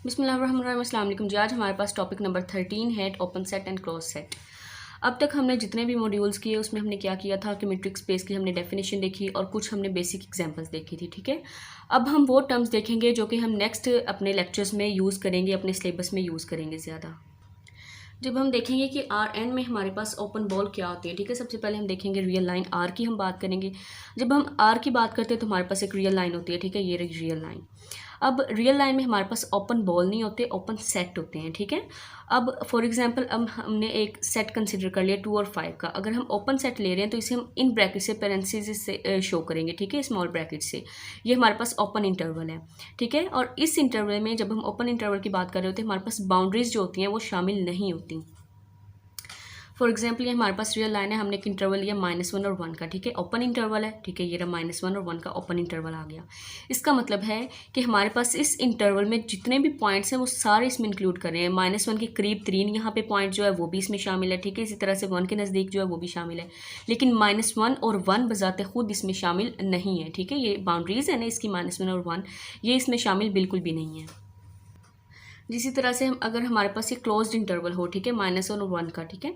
बिस्मिल्लाहिर्रहमानिर्रहीम। अस्सलाम वालेकुम जी। आज हमारे पास टॉपिक नंबर 13 है open set and close set. अब तक हमने जितने भी मॉड्यूल्स किए उसमें हमने क्या किया था कि मैट्रिक्स स्पेस की हमने डेफिनेशन देखी और कुछ हमने बेसिक एग्जांपल्स देखी थी। ठीक है, अब हम वो टर्म्स देखेंगे जो कि हम नेक्स्ट अपने लेक्चर्स में यूज़ करेंगे, अपने सिलेबस में यूज़ करेंगे ज़्यादा। जब हम देखेंगे कि आर एन में हमारे पास ओपन बॉल क्या होती है, ठीक है, सबसे पहले हम देखेंगे रियल लाइन आर की हम बात करेंगे। जब हम आर की बात करते हैं तो हमारे पास एक रियल लाइन होती है, ठीक है, ये रही रियल लाइन। अब रियल लाइन में हमारे पास ओपन बॉल नहीं होते, ओपन सेट होते हैं। ठीक है, अब फॉर एग्जांपल अब हमने एक सेट कंसिडर कर लिया 2 और 5 का। अगर हम ओपन सेट ले रहे हैं तो इसे हम इन ब्रैकेट से पेरेंथेसिस से शो करेंगे, ठीक है, स्मॉल ब्रैकेट से। ये हमारे पास ओपन इंटरवल है, ठीक है। और इस इंटरवल में जब हम ओपन इंटरवल की बात कर रहे होते हैं हमारे पास बाउंड्रीज जो होती हैं वो शामिल नहीं होती। फॉर एग्जाम्पल ये हमारे पास रियल लाइन है, हमने एक इंटरवल लिया -1 और 1 का, ठीक है, ओपन इंटरवल है, ठीक है, ये रहा -1 और 1 का ओपन इंटरवल आ गया। इसका मतलब है कि हमारे पास इस इंटरवल में जितने भी पॉइंट्स हैं वो सारे इसमें इंक्लूड कर रहे हैं। -1 के करीब 3 यहाँ पे पॉइंट जो है वो भी इसमें शामिल है, ठीक है, इसी तरह से 1 के नज़दीक जो है वो भी शामिल है। लेकिन -1 और 1 बजाते खुद इसमें शामिल नहीं है, ठीक है, ये बाउंड्रीज है ना इसकी -1 और 1, ये इसमें शामिल बिल्कुल भी नहीं है। जिसी तरह से हम अगर हमारे पास ये क्लोज्ड इंटरवल हो, ठीक है, -1 और 1 का, ठीक है,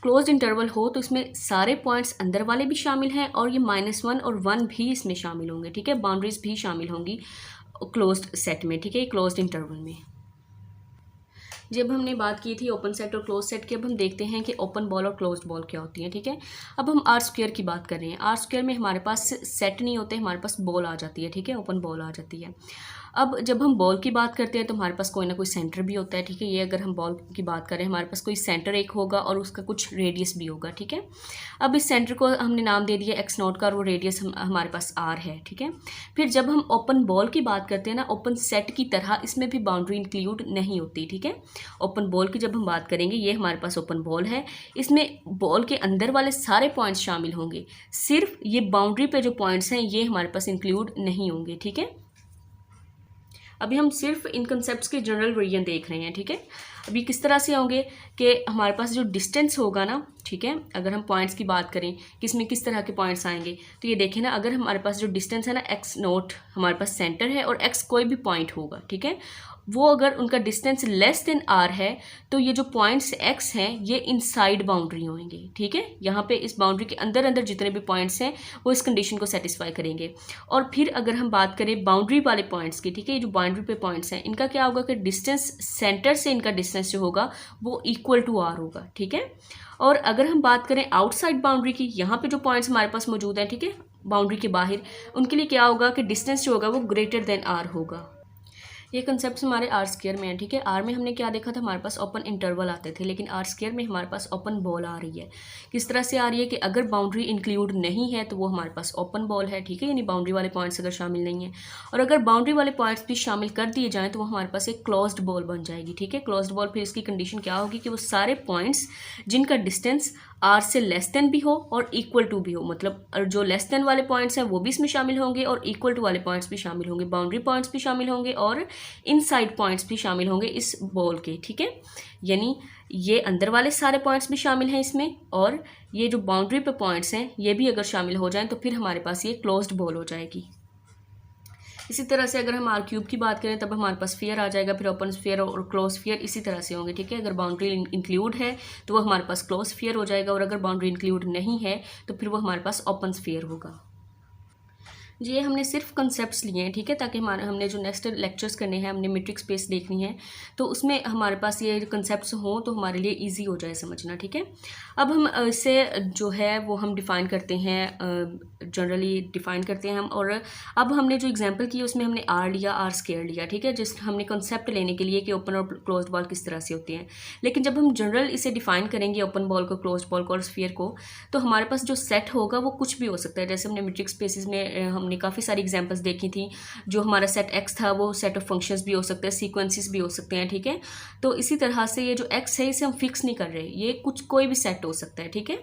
क्लोज्ड इंटरवल हो तो इसमें सारे पॉइंट्स अंदर वाले भी शामिल हैं और ये -1 और 1 भी इसमें शामिल होंगे, ठीक है, बाउंड्रीज भी शामिल होंगी क्लोज्ड सेट में, ठीक है, क्लोज्ड इंटरवल में। जब हमने बात की थी ओपन सेट और क्लोज सेट की, अब हम देखते हैं कि ओपन बॉल और क्लोज्ड बॉल क्या होती है। ठीक है, अब हम आर स्क्वायर की बात कर रहे हैं। आर स्क्वायर में हमारे पास सेट नहीं होते, हमारे पास बॉल आ जाती है, ठीक है, ओपन बॉल आ जाती है। अब जब हम बॉल की बात करते हैं तो हमारे पास कोई ना कोई सेंटर भी होता है, ठीक है, ये अगर हम बॉल की बात करें हमारे पास कोई सेंटर एक होगा और उसका कुछ रेडियस भी होगा, ठीक है। अब इस सेंटर को हमने नाम दे दिया x0 का और वो रेडियस हमारे पास r है, ठीक है। फिर जब हम ओपन बॉल की बात करते हैं ना, ओपन सेट की तरह इसमें भी बाउंड्री इंक्लूड नहीं होती, ठीक है। ओपन बॉल की जब हम बात करेंगे, ये हमारे पास ओपन बॉल है, इसमें बॉल के अंदर वाले सारे पॉइंट्स शामिल होंगे, सिर्फ ये बाउंड्री पे जो पॉइंट्स हैं ये हमारे पास इंक्लूड नहीं होंगे, ठीक है। अभी हम सिर्फ इन कंसेप्ट्स के जनरल वर्जन देख रहे हैं, ठीक है। अभी किस तरह से होंगे कि हमारे पास जो डिस्टेंस होगा ना, ठीक है, अगर हम पॉइंट्स की बात करें कि इसमें किस तरह के पॉइंट्स आएंगे, तो ये देखें ना, अगर हमारे पास जो डिस्टेंस है ना x0 हमारे पास सेंटर है और x कोई भी पॉइंट होगा, ठीक है, वो अगर उनका डिस्टेंस लेस देन r है तो ये जो पॉइंट्स x हैं ये इनसाइड बाउंड्री होंगे, ठीक है। यहाँ पे इस बाउंड्री के अंदर अंदर जितने भी पॉइंट्स हैं वो इस कंडीशन को सेटिस्फाई करेंगे। और फिर अगर हम बात करें बाउंड्री वाले पॉइंट्स की, ठीक है, ये जो बाउंड्री पे पॉइंट्स हैं इनका क्या होगा कि डिस्टेंस सेंटर से इनका डिस्टेंस जो होगा वो इक्वल टू r होगा, ठीक है। और अगर हम बात करें आउटसाइड बाउंड्री की, यहाँ पे जो पॉइंट्स हमारे पास मौजूद हैं, ठीक है, बाउंड्री के बाहर, उनके लिए क्या होगा कि डिस्टेंस जो होगा वो ग्रेटर देन r होगा। ये कंसेप्ट हमारे आर स्क्वायर में है, ठीक है। आर में हमने क्या देखा था, हमारे पास ओपन इंटरवल आते थे, लेकिन आर स्क्वायर में हमारे पास ओपन बॉल आ रही है। किस तरह से आ रही है कि अगर बाउंड्री इंक्लूड नहीं है तो वो हमारे पास ओपन बॉल है, ठीक है, यानी बाउंड्री वाले पॉइंट्स अगर शामिल नहीं है, और अगर बाउंड्री वाले पॉइंट्स भी शामिल कर दिए जाएँ तो वो हमारे पास एक क्लोज्ड बॉल बन जाएगी, ठीक है। क्लोज्ड बॉल फिर इसकी कंडीशन क्या होगी कि वो सारे पॉइंट्स जिनका डिस्टेंस आर से लेस देन भी हो और इक्वल टू भी हो, मतलब जो लेस देन वाले पॉइंट्स हैं वो भी इसमें शामिल होंगे और इक्वल टू वाले पॉइंट्स भी शामिल होंगे, बाउंड्री पॉइंट्स भी शामिल होंगे और इनसाइड पॉइंट्स भी शामिल होंगे इस बॉल के, ठीक है। यानी ये अंदर वाले सारे पॉइंट्स भी शामिल हैं इसमें और ये जो बाउंड्री पे पॉइंट्स हैं ये भी अगर शामिल हो जाएं तो फिर हमारे पास ये क्लोज्ड बॉल हो जाएगी। इसी तरह से अगर हम आर क्यूब की बात करें तब हमारे पास स्फीयर आ जाएगा, फिर ओपन स्फीयर और क्लोज स्फीयर इसी तरह से होंगे, ठीक है। अगर बाउंड्री इंक्लूड है तो वो हमारे पास क्लोज स्फीयर हो जाएगा और अगर बाउंड्री इंक्लूड नहीं है तो फिर वो हमारे पास ओपन स्फीयर होगा। जी, ये हमने सिर्फ कंसेप्ट्स लिए हैं, ठीक है, ताकि हमने जो नेक्स्ट लेक्चर्स करने हैं, हमने मैट्रिक्स स्पेस देखनी है तो उसमें हमारे पास ये कंसेप्ट्स हों तो हमारे लिए इजी हो जाए समझना, ठीक है। अब हम इसे जो है वो हम डिफ़ाइन करते हैं, जनरली डिफ़ाइन करते हैं हम। और अब हमने जो एग्जांपल की उसमें हमने आर लिया, आर स्क्वायर लिया, ठीक है, जिस हमने कंसेप्ट लेने के लिए कि ओपन और क्लोज्ड बॉल किस तरह से होते हैं। लेकिन जब हम जनरल इसे डिफ़ाइन करेंगे ओपन बॉल को, क्लोज्ड बॉल को और स्फीयर को, तो हमारे पास जो सेट होगा वो कुछ भी हो सकता है। जैसे हमने मैट्रिक्स स्पेसेस में हमने काफ़ी सारी एग्जांपल्स देखी थी, जो हमारा सेट एक्स था वो सेट ऑफ फंक्शंस भी हो सकते हैं, सीक्वेंसेस भी हो सकते हैं, ठीक है। तो इसी तरह से ये जो एक्स है इसे हम फिक्स नहीं कर रहे, ये कुछ कोई भी सेट हो सकता है, ठीक है।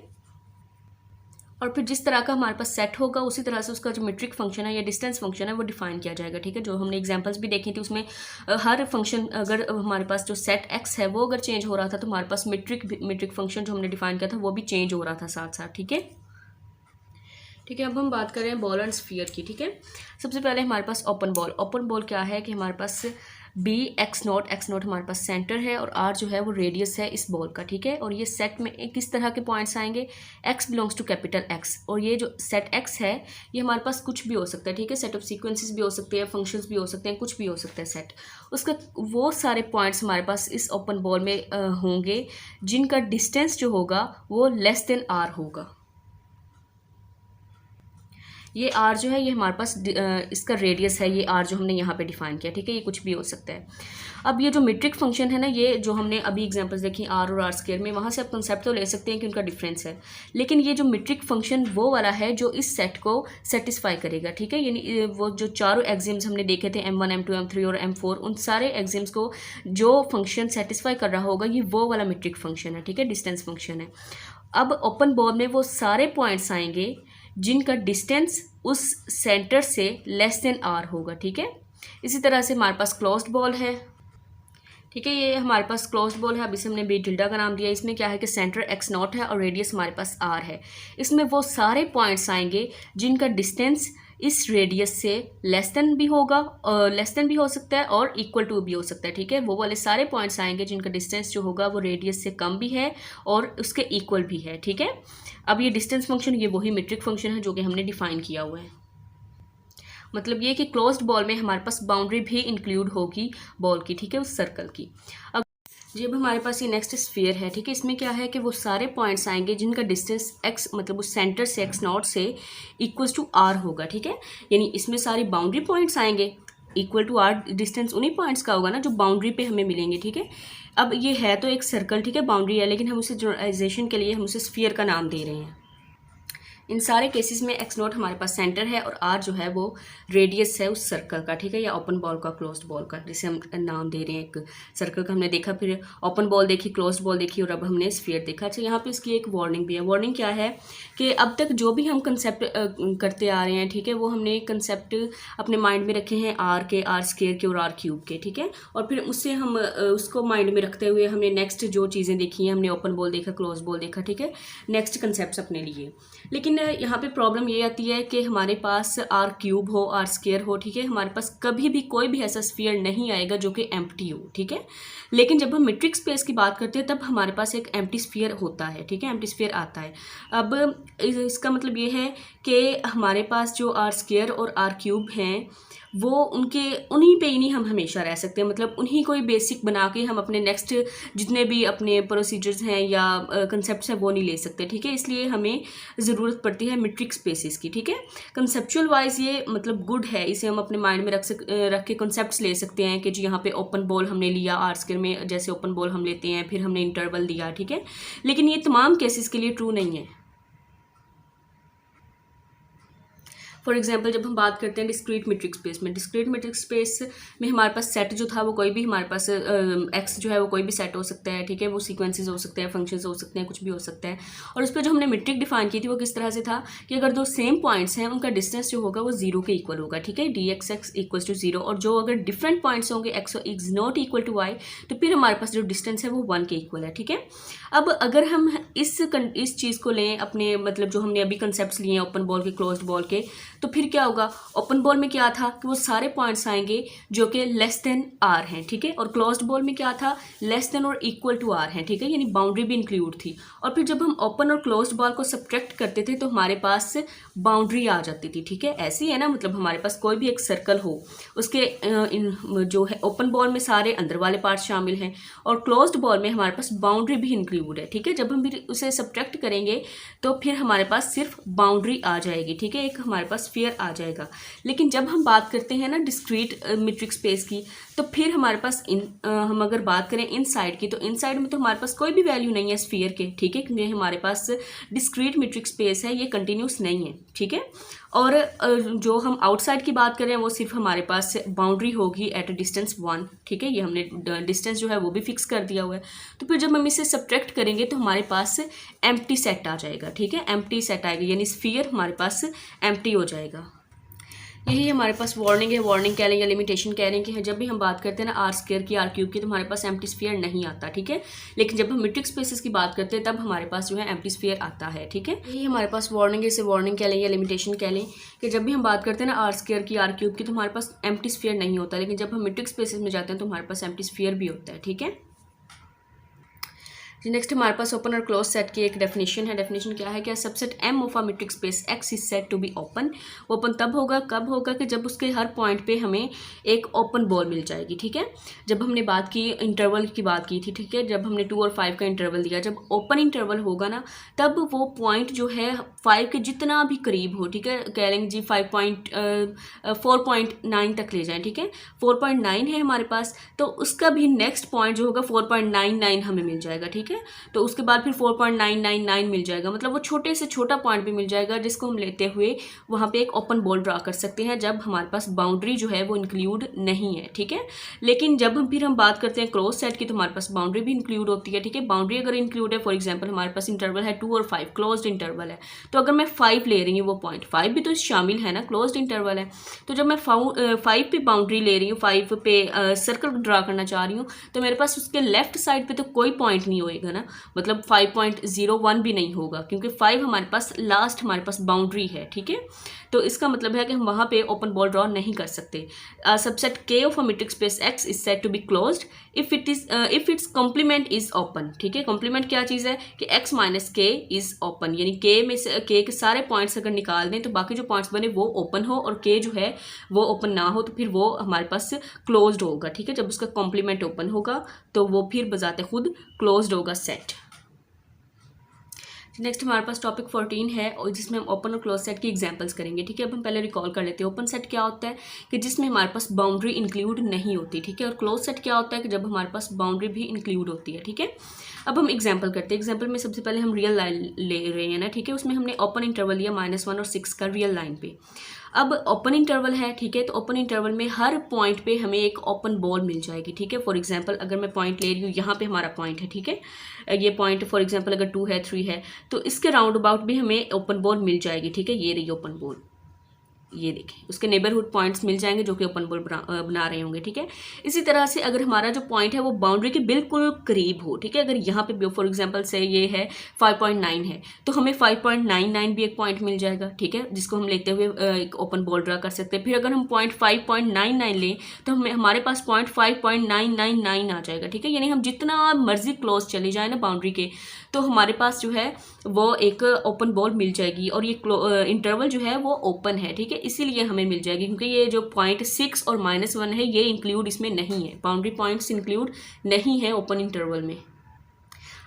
और फिर जिस तरह का हमारे पास सेट होगा उसी तरह से उसका जो मीट्रिक फंक्शन है या डिस्टेंस फंक्शन है वो डिफाइन किया जाएगा, ठीक है। जो हमने एग्जांपल्स भी देखी थी उसमें हर फंक्शन, अगर हमारे पास जो सेट एक्स है वो अगर चेंज हो रहा था तो हमारे पास मीट्रिक फंक्शन जो हमने डिफाइन किया था वो भी चेंज हो रहा था साथ साथ, ठीक है। ठीक है, अब हम बात करें बॉल एंड स्फीयर की, ठीक है। सबसे पहले हमारे पास ओपन बॉल क्या है कि हमारे पास बी एक्स नॉट हमारे पास सेंटर है और आर जो है वो रेडियस है इस बॉल का, ठीक है। और ये सेट में किस तरह के पॉइंट्स आएंगे, X belongs to capital X, और ये जो सेट एक्स है ये हमारे पास कुछ भी हो सकता है, ठीक है। सेट ऑफ सीक्वेंसेस भी हो सकते हैं, फंक्शंस भी हो सकते हैं, कुछ भी हो सकता है सेट। उसका वो सारे पॉइंट्स हमारे पास इस ओपन बॉल में होंगे जिनका डिस्टेंस जो होगा वो लेस देन आर होगा। ये आर जो है ये हमारे पास इसका रेडियस है, ये आर जो हमने यहाँ पे डिफाइन किया, ठीक है। ये कुछ भी हो सकता है। अब ये जो मीट्रिक फंक्शन है ना, ये जो हमने अभी एग्जांपल्स देखी आर और आर स्क्वायर में, वहाँ से आप कंसेप्ट तो ले सकते हैं कि उनका डिफरेंस है, लेकिन ये जो मीट्रिक फंक्शन वो वाला है जो इस सेट को सेटिस्फाई करेगा, ठीक है। यानी वो जो चारों एग्जाम्स हमने देखे थे M1 M2 M3 और M4, उन सारे एग्जाम्स को जो फंक्शन सेटिस्फाई कर रहा होगा ये वो वाला मीट्रिक फंक्शन है, ठीक है, डिस्टेंस फंक्शन है। अब ओपन बॉल में वो सारे पॉइंट्स आएंगे जिनका डिस्टेंस उस सेंटर से लेस देन आर होगा, ठीक है। इसी तरह से हमारे पास क्लोज्ड बॉल है, ठीक है। ये हमारे पास क्लोज्ड बॉल है, अब इसे हमने बी टिल्डा का नाम दिया। इसमें क्या है कि सेंटर एक्स नॉट है और रेडियस हमारे पास आर है। इसमें वो सारे पॉइंट्स आएंगे जिनका डिस्टेंस इस रेडियस से लेस देन भी होगा, लेस देन भी हो सकता है और इक्वल टू भी हो सकता है, ठीक है। वो वाले सारे पॉइंट्स आएंगे जिनका डिस्टेंस जो होगा वो रेडियस से कम भी है और उसके इक्वल भी है, ठीक है। अब ये डिस्टेंस फंक्शन ये वही मीट्रिक फंक्शन है जो कि हमने डिफाइन किया हुआ है। मतलब ये कि क्लोज्ड बॉल में हमारे पास बाउंड्री भी इंक्लूड होगी बॉल की, ठीक है, उस सर्कल की। अब जब हमारे पास ये नेक्स्ट स्फीयर है, ठीक है, इसमें क्या है कि वो सारे पॉइंट्स आएंगे जिनका डिस्टेंस एक्स मतलब उस सेंटर से एक्स नॉट से इक्वल्स टू आर होगा, ठीक है। यानी इसमें सारी बाउंड्री पॉइंट्स आएंगे, इक्वल टू आर डिस्टेंस उन्हीं पॉइंट्स का होगा ना जो बाउंड्री पे हमें मिलेंगे, ठीक है। अब ये है तो एक सर्कल, ठीक है, बाउंड्री है, लेकिन हम उसे जनरलाइजेशन के लिए हम उसे स्फीयर का नाम दे रहे हैं। इन सारे केसेस में एक्स नॉट हमारे पास सेंटर है और आर जो है वो रेडियस है उस सर्कल का, ठीक है, या ओपन बॉल का, क्लोज्ड बॉल का, जिसे हम नाम दे रहे हैं। एक सर्कल का हमने देखा, फिर ओपन बॉल देखी, क्लोज्ड बॉल देखी और अब हमने स्फीयर देखा। अच्छा, यहाँ पे इसकी एक वार्निंग भी है। वार्निंग क्या है कि अब तक जो भी हम कंसेप्ट करते आ रहे हैं, ठीक है, वो हमने कंसेप्ट अपने माइंड में रखे हैं आर के, आर स्क्वायर के और आर क्यूब के, ठीक है। और फिर उससे हम उसको माइंड में रखते हुए हमने नेक्स्ट जो चीज़ें देखी हैं, हमने ओपन बॉल देखा, क्लोज बॉल देखा, ठीक है, नेक्स्ट कंसेप्ट अपने लिए। लेकिन यहाँ पे प्रॉब्लम ये आती है कि हमारे पास आर क्यूब हो, आर स्क्वायर हो, ठीक है, हमारे पास कभी भी कोई भी ऐसा स्फीयर नहीं आएगा जो कि एम्प्टी हो, ठीक है। लेकिन जब हम मीट्रिक स्पेस की बात करते हैं तब हमारे पास एक एम्प्टी स्फीयर होता है, ठीक है, एम्प्टी स्फीयर आता है। अब इसका मतलब ये है कि हमारे पास जो आर स्क्वायर और आर क्यूब हैं वो उन्हीं पे ही नहीं हम हमेशा रह सकते हैं, मतलब उन्हीं को ही बेसिक बना के हम अपने नेक्स्ट जितने भी अपने प्रोसीजर्स हैं या कंसेप्ट्स हैं वो नहीं ले सकते, ठीक है। इसलिए हमें ज़रूरत पड़ती है मीट्रिक स्पेसिस की, ठीक है। कंसेप्चुअल वाइज ये मतलब गुड है, इसे हम अपने माइंड में रख के कंसेप्ट्स ले सकते हैं कि जी यहाँ पे ओपन बॉल हमने लिया, आर स्क्वायर में जैसे ओपन बॉल हम लेते हैं, फिर हमने इंटरवल दिया, ठीक है। लेकिन ये तमाम केसेस के लिए ट्रू नहीं है। फॉर एग्जाम्पल जब हम बात करते हैं डिस्क्रीट मीट्रिक स्पेस में, डिस्क्रीट मीट्रिक स्पेस में हमारे पास सेट जो था वो कोई भी, हमारे पास एक्स जो है वो कोई भी सेट हो सकता है, ठीक है, वो सीक्वेंसेस हो सकते हैं, फंक्शंस हो सकते हैं, कुछ भी हो सकता है। और उस पर जो हमने मीट्रिक डिफाइन की थी वो किस तरह से था कि अगर दो सेम पॉइंट्स हैं उनका डिस्टेंस जो होगा वो जीरो के इक्वल होगा, ठीक है, D X X equal to zero. और जो अगर डिफरेंट पॉइंट्स होंगे X is not equal to Y, तो फिर हमारे पास जो डिस्टेंस है वो 1 के इक्वल है, ठीक है। अब अगर हम इस चीज़ को लें अपने, मतलब जो हमने अभी कंसेप्ट लिए हैं ओपन बॉल के, क्लोज्ड बॉल के, तो फिर क्या होगा, ओपन बॉल में क्या था कि वो सारे पॉइंट्स आएंगे जो कि लेस देन आर हैं, ठीक है, और क्लोज्ड बॉल में क्या था, लेस देन और इक्वल टू आर हैं, ठीक है, यानी बाउंड्री भी इंक्लूड थी। और फिर जब हम ओपन और क्लोज्ड बॉल को सब्ट्रैक्ट करते थे तो हमारे पास बाउंड्री आ जाती थी, ठीक है। ऐसे ही है ना, मतलब हमारे पास कोई भी एक सर्कल हो, उसके जो है ओपन बॉल में सारे अंदर वाले पार्ट शामिल हैं और क्लोज्ड बॉल में हमारे पास बाउंड्री भी इंक्लूड है, ठीक है। जब हम फिर उसे सब्ट्रैक्ट करेंगे तो फिर हमारे पास सिर्फ बाउंड्री आ जाएगी, ठीक है, एक हमारे पास स्फीयर आ जाएगा। लेकिन जब हम बात करते हैं ना डिस्क्रीट मीट्रिक स्पेस की, तो फिर हमारे पास हम अगर बात करें इनसाइड की, तो इनसाइड में तो हमारे पास कोई भी वैल्यू नहीं है स्फीयर के, ठीक है, क्योंकि हमारे पास डिस्क्रीट मीट्रिक स्पेस है, ये कंटिन्यूस नहीं है, ठीक है। और जो हम आउटसाइड की बात करें वो सिर्फ हमारे पास बाउंड्री होगी एट अ डिस्टेंस 1, ठीक है, ये हमने डिस्टेंस जो है वो भी फिक्स कर दिया हुआ है। तो फिर जब हम इसे सब्ट्रैक्ट करेंगे तो हमारे पास एम्प्टी सेट आ जाएगा, ठीक है, एम्प्टी सेट आएगा, यानी स्फीयर हमारे पास एम्प्टी हो जाएगा। यही हमारे पास वार्निंग है, वार्निंग कह लें या लिमिटेशन कह लें कि जब भी हम बात करते हैं ना आर स्क्वायर की, आर क्यूब की, तो हमारे पास एम्प्टी स्फीयर नहीं आता, ठीक है। लेकिन जब हम मीट्रिक स्पेसेस की बात करते हैं तब हमारे पास जो है एम्प्टी स्फीयर आता है, ठीक है। यही हमारे पास वार्निंग है, इसे वार्निंग कह लें या लिमिटेशन कह लें कि जब भी हम बात करते हैं ना आर स्क्वायर की, आर क्यूब की, तो हमारे पास एम्प्टी स्फीयर नहीं होता, लेकिन जब हम मीट्रिक स्पेसेस में जाते हैं तो हमारे पास एम्प्टी स्फीयर भी होता है, ठीक है। नेक्स्ट हमारे पास ओपन और क्लोज सेट की एक डेफिनेशन है। डेफिनेशन क्या है कि subset M of a metric space X is said to be open. Open तब होगा, कब होगा कि जब उसके हर पॉइंट पे हमें एक ओपन बॉल मिल जाएगी, ठीक है। जब हमने बात की इंटरवल की बात की थी, ठीक है, जब हमने 2 और 5 का इंटरवल दिया, जब ओपन इंटरवल होगा ना तब वो पॉइंट जो है 5 के जितना भी करीब हो, ठीक है, कह लेंगे जी 4.9 तक ले जाएं, ठीक है। 4.9 है हमारे पास, तो उसका भी नेक्स्ट पॉइंट जो होगा 4.99 हमें मिल जाएगा, ठीक है। तो उसके बाद फिर 4.999 मिल जाएगा, मतलब वो छोटे से छोटा पॉइंट भी मिल जाएगा जिसको हम लेते हुए वहाँ पे एक ओपन बॉल ड्रा कर सकते हैं जब हमारे पास बाउंड्री जो है वो इंक्लूड नहीं है, ठीक है। लेकिन जब हम बात करते हैं क्लोज सेट की तो हमारे पास बाउंड्री भी इंक्लूड होती है, ठीक है। बाउंड्री अगर इंक्लूड है, फॉर एग्जाम्पल हमारे पास इंटरवल है 2 और 5, क्लोज्ड इंटरवल है, तो अगर मैं 5 ले रही हूँ वो पॉइंट 5 भी तो शामिल है ना, क्लोज्ड इंटरवल है। तो जब मैं 5 पे बाउंड्री ले रही हूँ, 5 पे सर्कल ड्रा करना चाह रही हूँ, तो मेरे पास उसके लेफ्ट साइड पे तो कोई पॉइंट नहीं होएगा ना, मतलब 5.01 भी नहीं होगा, क्योंकि 5 हमारे पास लास्ट हमारे पास बाउंड्री है, ठीक है। तो इसका मतलब है कि हम वहाँ पे ओपन बॉल ड्रॉ नहीं कर सकते। Subset K of a metric space X is said to be closed if its complement is open, ठीक है। कॉम्प्लीमेंट क्या चीज़ है कि x minus K is open, यानी के में से के सारे पॉइंट्स अगर निकाल दें तो बाकी जो पॉइंट्स बने वो ओपन हो और के जो है वो ओपन ना हो, तो फिर वो हमारे पास क्लोज्ड होगा, ठीक है। जब उसका कॉम्प्लीमेंट ओपन होगा तो वो फिर बजाते खुद क्लोज्ड होगा सेट। नेक्स्ट हमारे पास टॉपिक 14 है और जिसमें हम ओपन और क्लोज सेट की एग्जांपल्स करेंगे, ठीक है। अब हम पहले रिकॉल कर लेते हैं। ओपन सेट क्या होता है कि जिसमें हमारे पास बाउंड्री इंक्लूड नहीं होती, ठीक है। और क्लोज सेट क्या होता है कि जब हमारे पास बाउंड्री भी इंक्लूड होती है, ठीक है। अब हम एग्जांपल करते हैं। एग्जांपल में सबसे पहले हम रियल लाइन ले रहे हैं ना, ठीक है। उसमें हमने ओपन इंटरवल लिया -1 और 6 का रियल लाइन पे। अब ओपन इंटरवल है, ठीक है, तो ओपन इंटरवल में हर पॉइंट पे हमें एक ओपन बॉल मिल जाएगी, ठीक है। फॉर एग्जांपल अगर मैं पॉइंट ले रही हूँ, यहाँ पे हमारा पॉइंट है, ठीक है, ये पॉइंट फॉर एग्जांपल अगर 2 है 3 है तो इसके राउंड अबाउट भी हमें ओपन बॉल मिल जाएगी, ठीक है। ये रही ओपन बॉल, ये देखें, उसके नेबरहुड पॉइंट्स मिल जाएंगे जो कि ओपन बॉल बना रहे होंगे, ठीक है। इसी तरह से अगर हमारा जो पॉइंट है वो बाउंड्री के बिल्कुल करीब हो, ठीक है, अगर यहाँ पे फॉर एग्जांपल से ये है 5.9 है तो हमें 5.99 भी एक पॉइंट मिल जाएगा, ठीक है, जिसको हम लेते हुए एक ओपन बॉल ड्रा कर सकते हैं। फिर अगर हम पॉइंट 5.99 लें तो हमारे पास पॉइंट 5.999 आ जाएगा, ठीक है। यानी हम जितना मर्जी क्लोज चले जाए ना बाउंड्री के तो हमारे पास जो है वो एक ओपन बॉल मिल जाएगी और ये इंटरवल जो है वो ओपन है, ठीक है, इसीलिए हमें मिल जाएगी क्योंकि ये जो पॉइंट 6 और -1 है ये इंक्लूड इसमें नहीं है, बाउंड्री पॉइंट्स इंक्लूड नहीं है ओपन इंटरवल में।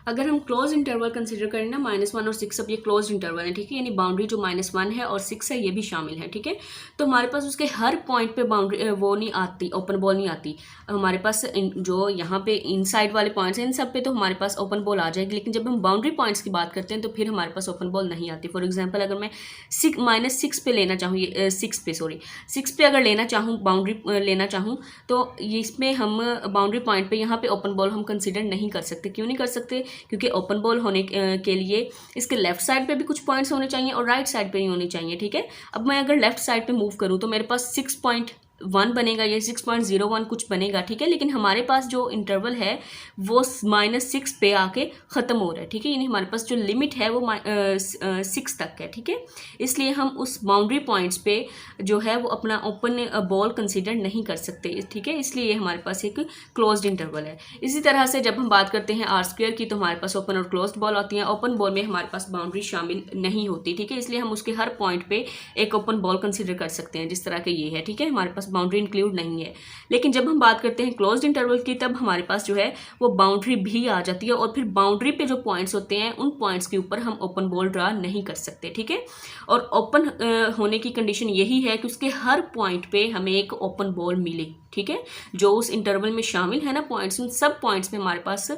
अगर हम क्लोज इंटरवल कंसीडर करें ना, -1 और 6 अब ये क्लोज इंटरवल है, ठीक है, यानी बाउंड्री जो -1 है और 6 है ये भी शामिल है, ठीक है। तो हमारे पास उसके हर पॉइंट पे बाउंड्री वो नहीं आती, ओपन बॉल नहीं आती हमारे पास। जो यहाँ पे इनसाइड वाले पॉइंट्स हैं इन सब पे तो हमारे पास ओपन बॉल आ जाएगी, लेकिन जब हम बाउंड्री पॉइंट्स की बात करते हैं तो फिर हमारे पास ओपन बॉल नहीं आती। फॉर एग्जाम्पल अगर मैं -6 पे लेना चाहूँ, ये 6 पे अगर लेना चाहूँ, बाउंड्री लेना चाहूँ तो इसमें हम बाउंड्री पॉइंट पे यहाँ पे ओपन बॉल हम कंसिडर नहीं कर सकते। क्यों नहीं कर सकते? क्योंकि ओपन बॉल होने के लिए इसके लेफ्ट साइड पे भी कुछ पॉइंट्स होने चाहिए और राइट साइड पे ही होने चाहिए, ठीक है। अब मैं अगर लेफ्ट साइड पे मूव करूँ तो मेरे पास 6.1 बनेगा या 6.01 कुछ बनेगा, ठीक है, लेकिन हमारे पास जो इंटरवल है वो -6 पे आके ख़त्म हो रहा है, ठीक है, यानी हमारे पास जो लिमिट है वो 6 तक है, ठीक है। इसलिए हम उस बाउंड्री पॉइंट्स पे जो है वो अपना ओपन बॉल कंसीडर नहीं कर सकते, ठीक है, इसलिए हमारे पास एक क्लोज्ड इंटरवल है। इसी तरह से जब हम बात करते हैं आर स्क्वायर की तो हमारे पास ओपन और क्लोज्ड बॉल आती हैं। ओपन बॉल में हमारे पास बाउंड्री शामिल नहीं होती, ठीक है, इसलिए हम उसके हर पॉइंट पे एक ओपन बॉल कंसीडर कर सकते हैं, जिस तरह के ये है, ठीक है, हमारे पास बाउंड्री इंक्लूड नहीं है। लेकिन जब हम बात करते हैं क्लोज्ड इंटरवल की तब हमारे पास जो है वो बाउंड्री भी आ जाती है और फिर बाउंड्री पे जो पॉइंट्स होते हैं उन पॉइंट्स के ऊपर हम ओपन बॉल ड्रा नहीं कर सकते, ठीक है। और ओपन होने की कंडीशन यही है कि उसके हर पॉइंट पे हमें एक ओपन बॉल मिले, ठीक है, जो उस इंटरवल में शामिल है ना पॉइंट्स, उन सब पॉइंट्स में हमारे पास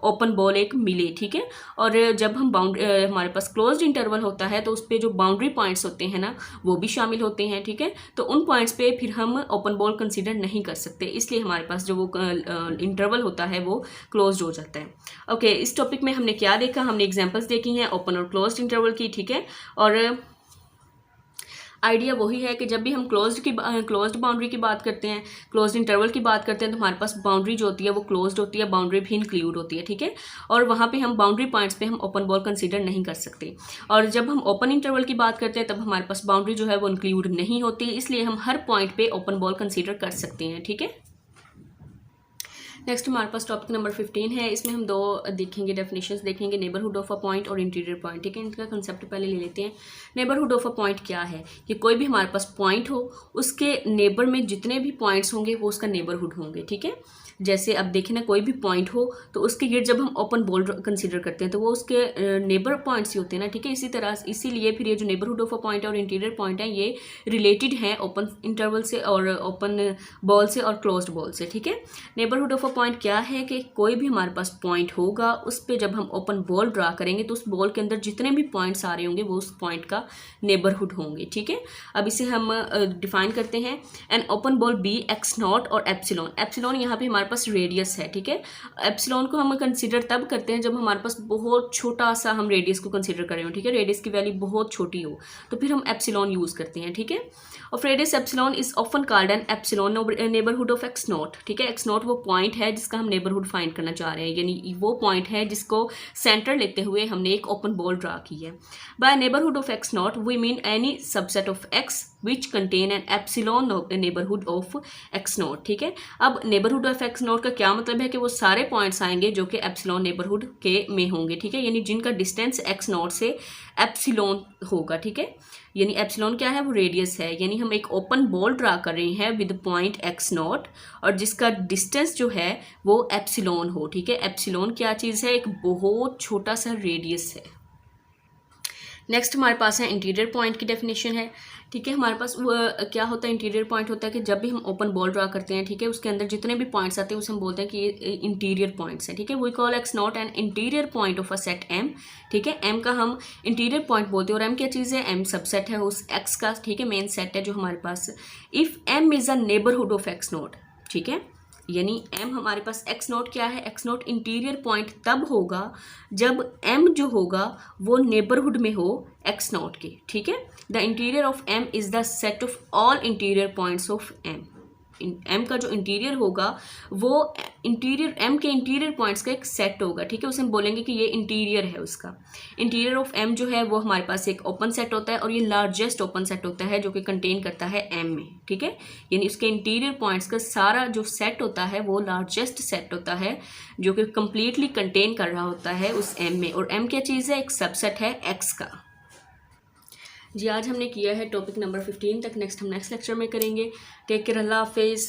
ओपन बॉल एक मिले, ठीक है। और जब हम हमारे पास क्लोज्ड इंटरवल होता है तो उस पर जो बाउंड्री पॉइंट्स होते हैं ना वो भी शामिल होते हैं, ठीक है, तो उन पॉइंट्स पे फिर हम ओपन बॉल कंसीडर नहीं कर सकते, इसलिए हमारे पास जो वो इंटरवल होता है वो क्लोज्ड हो जाता है। ओके, इस टॉपिक में हमने क्या देखा, हमने एग्जांपल्स देखी हैं ओपन और क्लोज्ड इंटरवल की, ठीक है। और आइडिया वही है कि जब भी हम क्लोज्ड बाउंड्री की बात करते हैं, क्लोज्ड इंटरवल की बात करते हैं, तो हमारे पास बाउंड्री जो होती है वो क्लोज्ड होती है, बाउंड्री भी इंक्लूड होती है, ठीक है। और वहाँ पे हम बाउंड्री पॉइंट्स पे हम ओपन बॉल कंसीडर नहीं कर सकते। और जब हम ओपन इंटरवल की बात करते हैं तब हमारे पास बाउंड्री जो है वो इंक्लूड नहीं होती, इसलिए हम हर पॉइंट पे ओपन बॉल कंसीडर कर सकते हैं, ठीक है। नेक्स्ट हमारे पास टॉपिक नंबर 15 है। इसमें हम दो देखेंगे, डेफिनेशंस देखेंगे, नेबरहुड ऑफ अ पॉइंट और इंटीरियर पॉइंट, ठीक है। इनका कंसेप्ट पहले ले लेते हैं। नेबरहुड ऑफ अ पॉइंट क्या है? कि कोई भी हमारे पास पॉइंट हो, उसके नेबर में जितने भी पॉइंट्स होंगे वो उसका नेबरहुड होंगे, ठीक है। जैसे अब देखें ना, कोई भी पॉइंट हो तो उसके गिर्द जब हम ओपन बॉल कंसीडर करते हैं तो वो उसके नेबर पॉइंट्स ही होते हैं ना, ठीक है। इसी तरह इसीलिए फिर ये जो नेबरहुड ऑफ अ पॉइंट और इंटीरियर पॉइंट है ये रिलेटेड हैं ओपन इंटरवल से और ओपन बॉल से और क्लोज्ड बॉल से, ठीक है। नेबरहुड ऑफ अ पॉइंट क्या है कि कोई भी हमारे पास पॉइंट होगा, उस पर जब हम ओपन बॉल ड्रा करेंगे तो उस बॉल के अंदर जितने भी पॉइंट्स आ रहे होंगे वो उस पॉइंट का नेबरहुड होंगे, ठीक है। अब इसे हम डिफाइन करते हैं। An open ball B X not और एप्सिलॉन। एप्सिलॉन यहाँ पे हमारे पास रेडियस है, ठीक है। एप्सिलॉन को हम कंसीडर तब करते हैं जब हमारे पास बहुत छोटा सा हम रेडियस को कंसीडर कर रहे हो, ठीक है। रेडियस की वैल्यू बहुत छोटी हो तो फिर हम एप्सिलॉन यूज करते हैं, ठीक है। और radius epsilon is often called an epsilon neighbourhood of x naught, ठीक है। एक्स नॉट वो पॉइंट है जिसका हम नेबरहुड फाइंड करना चाह रहे हैं, यानी वो पॉइंट है जिसको सेंटर लेते हुए हमने एक ओपन बॉल ड्रा की है। By neighbourhood of x naught we mean any subset of x which contain an epsilon neighbourhood of x naught, ठीक है। अब नेबरहुड ऑफ एक्स नॉट का क्या मतलब है कि वो सारे पॉइंट्स आएंगे जो कि एप्सिलॉन नेबरहुड के में होंगे, ठीक है। यानी जिनका डिस्टेंस एक्स नॉट से एप्सिलॉन होगा, ठीक है। यानी एप्सिलॉन क्या है? वो रेडियस है। यानी हम एक ओपन बॉल ड्रा कर रहे हैं विद पॉइंट एक्स नॉट और जिसका डिस्टेंस जो है वो एप्सिलॉन हो, ठीक है। एप्सिलॉन क्या चीज़ है? एक बहुत छोटा सा रेडियस है। नेक्स्ट हमारे पास है इंटीरियर पॉइंट की डेफिनेशन है, ठीक है। हमारे पास क्या होता है? इंटीरियर पॉइंट होता है कि जब भी हम ओपन बॉल ड्रा करते हैं, ठीक है, उसके अंदर जितने भी पॉइंट्स आते हैं उसे हम बोलते हैं कि ये इंटीरियर पॉइंट्स हैं, ठीक है। We call x naught an interior point of a set M, ठीक है। एम का हम इंटीरियर पॉइंट बोलते हैं और एम क्या चीज़ है? एम सबसेट है उस एक्स का, ठीक है, मेन सेट है जो हमारे पास। If M is a neighbourhood of x naught, ठीक है। यानी m हमारे पास x नॉट क्या है? x नॉट इंटीरियर पॉइंट तब होगा जब m जो होगा वो नेबरहुड में हो x नॉट के, ठीक है। The interior of m is the set of all interior points of m। m का जो इंटीरियर होगा वो इंटीरियर m के इंटीरियर पॉइंट्स का एक सेट होगा, ठीक है। उसे हम बोलेंगे कि ये इंटीरियर है उसका। इंटीरियर ऑफ m जो है वो हमारे पास एक ओपन सेट होता है और ये लार्जेस्ट ओपन सेट होता है जो कि कंटेन करता है m में, ठीक है। यानी उसके इंटीरियर पॉइंट्स का सारा जो सेट होता है वो लार्जेस्ट सेट होता है जो कि कंप्लीटली कंटेन कर रहा होता है उस m में। और m क्या चीज़ है? एक सबसेट है x का। जी आज हमने किया है टॉपिक नंबर 15 तक। नेक्स्ट हम नेक्स्ट लेक्चर में करेंगे। टेक केयर, अल्लाह हाफिज़।